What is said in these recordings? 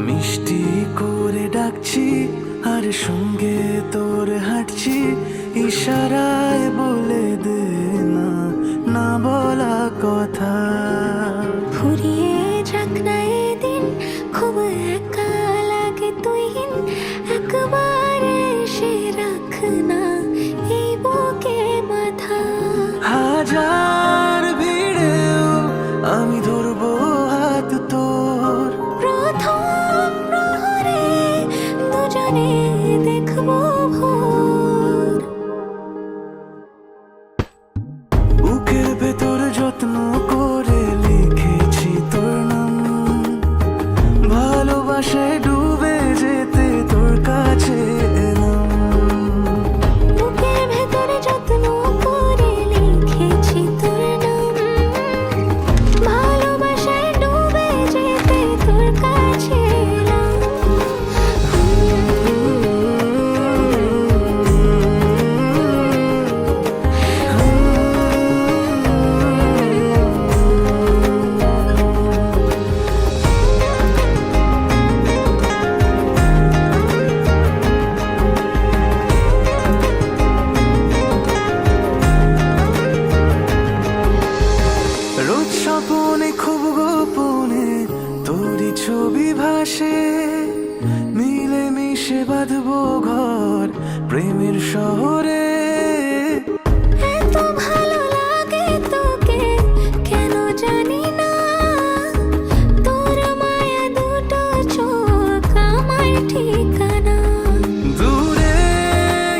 মিষ্টি করে ডাকছি আর সঙ্গে তোর হাঁটছি, ইশারায় বলে দে না না বলা কথা। ফুরিয়ে যাক না এদিন, খুব একা লাগে তুই একবার এসে রাখ না এই বুকে মাথা। হাজার ভিড়েও আমি ধরবো হাত তোর, প্রথম প্রহরে দুজনে দেখবো ভোর। বুকের ভেতর যত্ন করে লিখেছি তোর নাম, ভালোবাসায় ডুবে যেতে তোর কাছে এলাম। বুকের ভেতরে যত্ন করে লিখেছি তোর নাম, ভালোবাসায় ডুবে যেতে তোর কাছে এলাম। রোজ স্বপনে খুব গোপনে তোরই ছবি ভাসে, মিলে মিশে বাঁধবো ঘর প্রেমের শহরে। এত ভালো লাগে তোকে কেন জানি না, তোর মায়া দুটো চোখ আমার ঠিকানা। দূরে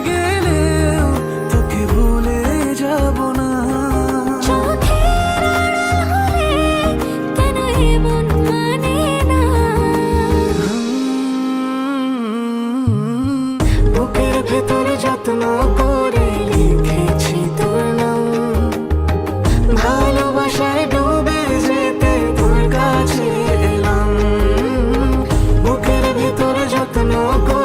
গেলেও তোকে ভুলে যাব না, চোখের আড়াল হলে কেন এমন মানে না। বুকের ভেতরে যত্ন করে লিখেছি তোর নাম, ভালোবাসায় ডুবে যেতে তোর কাছে এলাম। বুকের ভেতরে যত্ন করে